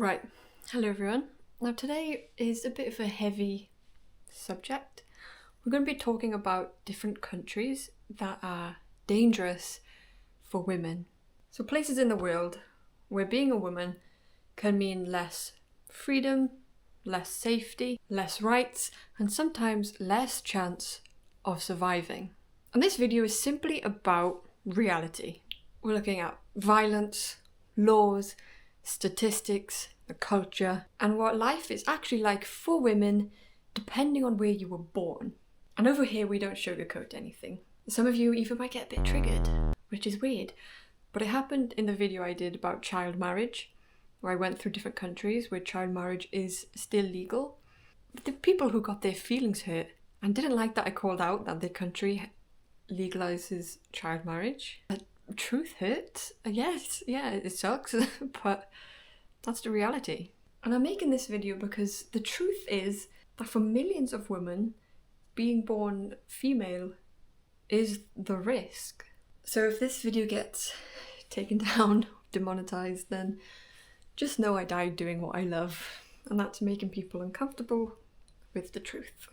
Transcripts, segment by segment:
Right, hello everyone. Now today is a bit of a heavy subject. We're going to be talking about different countries that are dangerous for women. So places in the world where being a woman can mean less freedom, less safety, less rights, and sometimes less chance of surviving. And this video is simply about reality. We're looking at violence, laws, statistics, the culture, and what life is actually like for women depending on where you were born. And over here we don't sugarcoat anything. Some of you even might get a bit triggered, which is weird. But it happened in the video I did about child marriage, where I went through different countries where child marriage is still legal. The people who got their feelings hurt and didn't like that I called out that their country legalizes child marriage. Truth hurts. Yes, yeah, it sucks, but that's the reality. And I'm making this video because the truth is that for millions of women, being born female is the risk. So if this video gets taken down, demonetized, then just know I died doing what I love, and that's making people uncomfortable with the truth.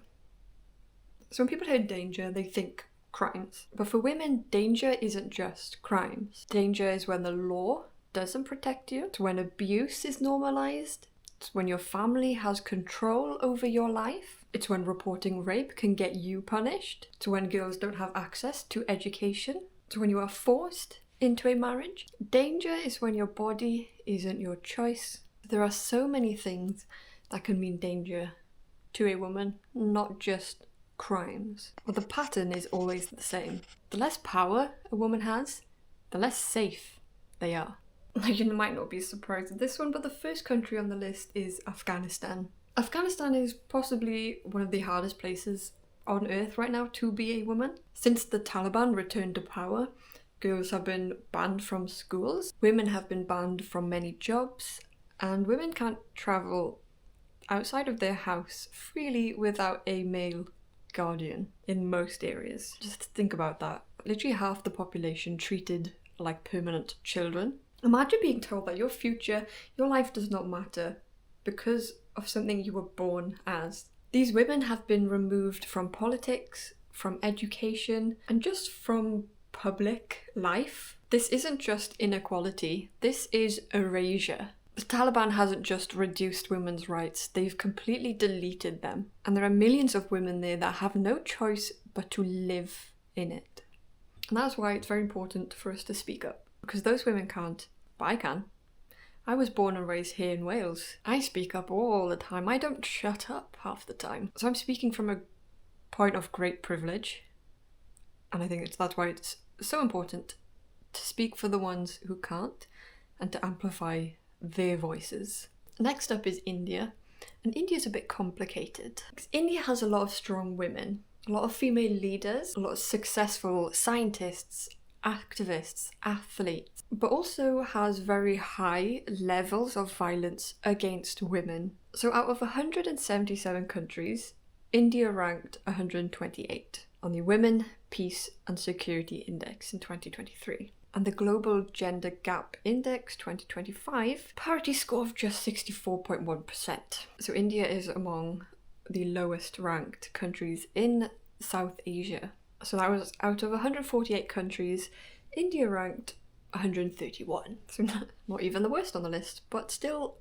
So when people hear danger, they think crimes. But for women, danger isn't just crimes. Danger is when the law doesn't protect you. It's when abuse is normalized. It's when your family has control over your life. It's when reporting rape can get you punished. It's when girls don't have access to education. It's when you are forced into a marriage. Danger is when your body isn't your choice. There are so many things that can mean danger to a woman, not just crimes. Well, the pattern is always the same. The less power a woman has, the less safe they are. You might not be surprised at this one, but the first country on the list is Afghanistan. Afghanistan is possibly one of the hardest places on earth right now to be a woman. Since the Taliban returned to power, girls have been banned from schools, women have been banned from many jobs, and women can't travel outside of their house freely without a male guardian in most areas. Just think about that. Literally half the population treated like permanent children. Imagine being told that your future, your life does not matter because of something you were born as. These women have been removed from politics, from education, and just from public life. This isn't just inequality, this is erasure. The Taliban hasn't just reduced women's rights, they've completely deleted them. And there are millions of women there that have no choice but to live in it. And that's why it's very important for us to speak up. Because those women can't, but I can. I was born and raised here in Wales. I speak up all the time. I don't shut up half the time. So I'm speaking from a point of great privilege. And I think that's why it's so important to speak for the ones who can't and to amplify their voices. Next up is India, and India's a bit complicated because India has a lot of strong women, a lot of female leaders, a lot of successful scientists, activists, athletes, but also has very high levels of violence against women. So out of 177 countries, India ranked 128 on the Women, Peace and Security Index in 2023. And the Global Gender Gap Index 2025, parity score of just 64.1%. So India is among the lowest ranked countries in South Asia. So that was out of 148 countries, India ranked 131. So not even the worst on the list, but still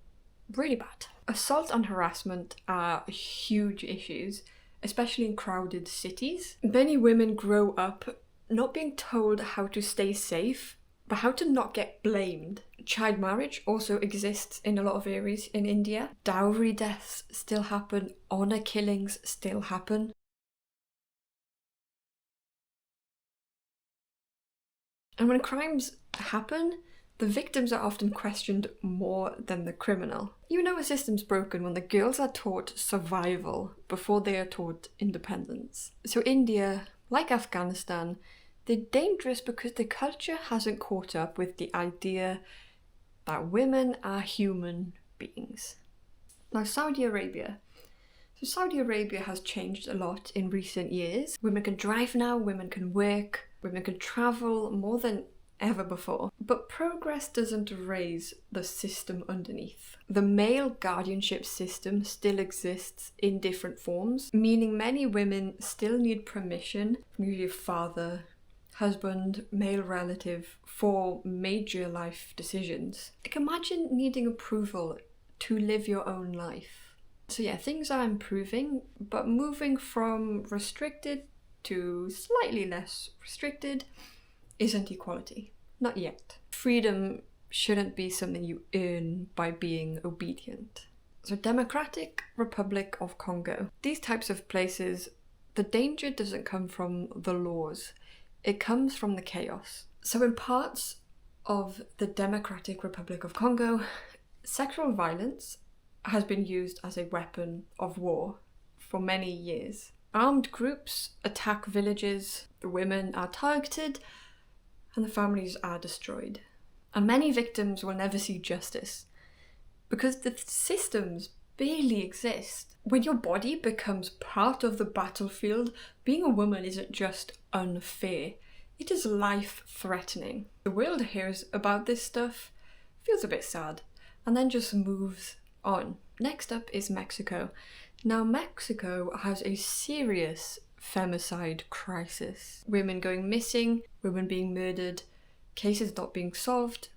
really bad. Assault and harassment are huge issues, especially in crowded cities. Many women grow up not being told how to stay safe, but how to not get blamed. Child marriage also exists in a lot of areas in India. Dowry deaths still happen, honour killings still happen. And when crimes happen, the victims are often questioned more than the criminal. You know a system's broken when the girls are taught survival before they are taught independence. So India, like Afghanistan, they're dangerous because the culture hasn't caught up with the idea that women are human beings. Now, Saudi Arabia. So Saudi Arabia has changed a lot in recent years. Women can drive now, women can work, women can travel more than ever before. But progress doesn't raise the system underneath. The male guardianship system still exists in different forms, meaning many women still need permission from usually a father, husband, male relative for major life decisions. Like, imagine needing approval to live your own life. So yeah, things are improving, but moving from restricted to slightly less restricted isn't equality. Not yet. Freedom shouldn't be something you earn by being obedient. So Democratic Republic of Congo. These types of places, the danger doesn't come from the laws. It comes from the chaos. So in parts of the Democratic Republic of Congo, sexual violence has been used as a weapon of war for many years. Armed groups attack villages, the women are targeted, and the families are destroyed. And many victims will never see justice because the systems barely exist. When your body becomes part of the battlefield, being a woman isn't just unfair, it is life-threatening. The world hears about this stuff, feels a bit sad, and then just moves on. Next up is Mexico. Now, Mexico has a serious femicide crisis. Women going missing, women being murdered, cases not being solved,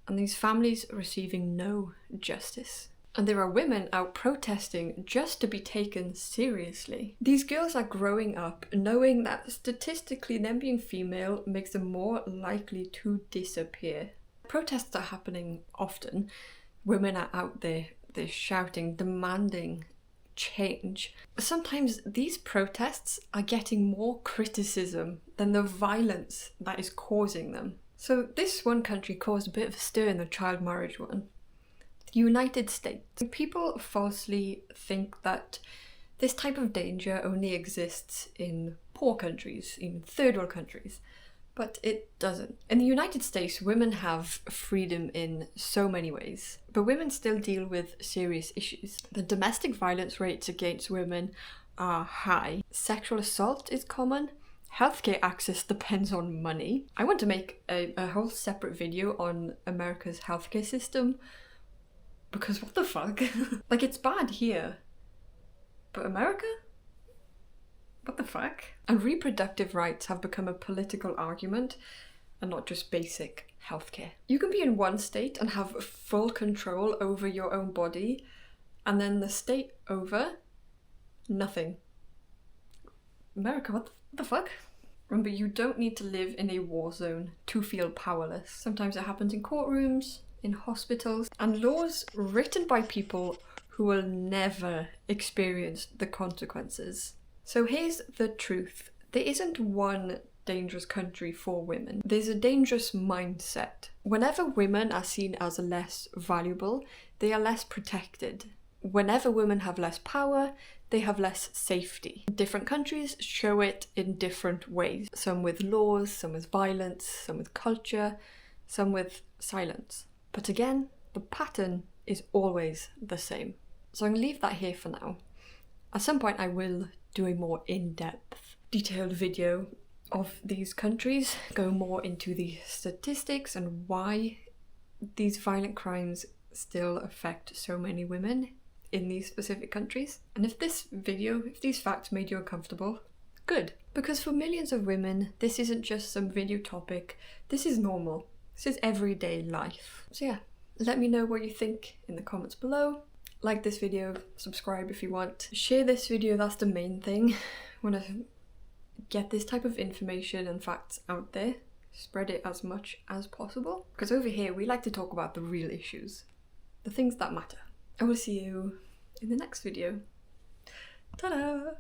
and these families receiving no justice. And there are women out protesting just to be taken seriously. These girls are growing up knowing that statistically them being female makes them more likely to disappear. Protests are happening often. Women are out there, they're shouting, demanding change. Sometimes these protests are getting more criticism than the violence that is causing them. So this one country caused a bit of a stir in the child marriage one. The United States. People falsely think that this type of danger only exists in poor countries, in third world countries, but it doesn't. In the United States, women have freedom in so many ways, but women still deal with serious issues. The domestic violence rates against women are high. Sexual assault is common. Healthcare access depends on money. I want to make a whole separate video on America's healthcare system, because what the fuck? Like, it's bad here, but America? What the fuck? And reproductive rights have become a political argument and not just basic healthcare. You can be in one state and have full control over your own body, and then the state over, nothing. America, what the fuck? Remember, you don't need to live in a war zone to feel powerless. Sometimes it happens in courtrooms, in hospitals, and laws written by people who will never experience the consequences. So here's the truth. There isn't one dangerous country for women. There's a dangerous mindset. Whenever women are seen as less valuable, they are less protected. Whenever women have less power, they have less safety. Different countries show it in different ways. Some with laws, some with violence, some with culture, some with silence. But again, the pattern is always the same. So I'm going to leave that here for now. At some point I will do a more in-depth, detailed video of these countries, go more into the statistics and why these violent crimes still affect so many women in these specific countries. And if these facts made you uncomfortable, good. Because for millions of women, this isn't just some video topic, this is normal. This is everyday life. So yeah, let me know what you think in the comments below. Like this video, subscribe if you want. Share this video, that's the main thing. I want to get this type of information and facts out there. Spread it as much as possible. Because over here, we like to talk about the real issues. The things that matter. I will see you in the next video. Ta-da!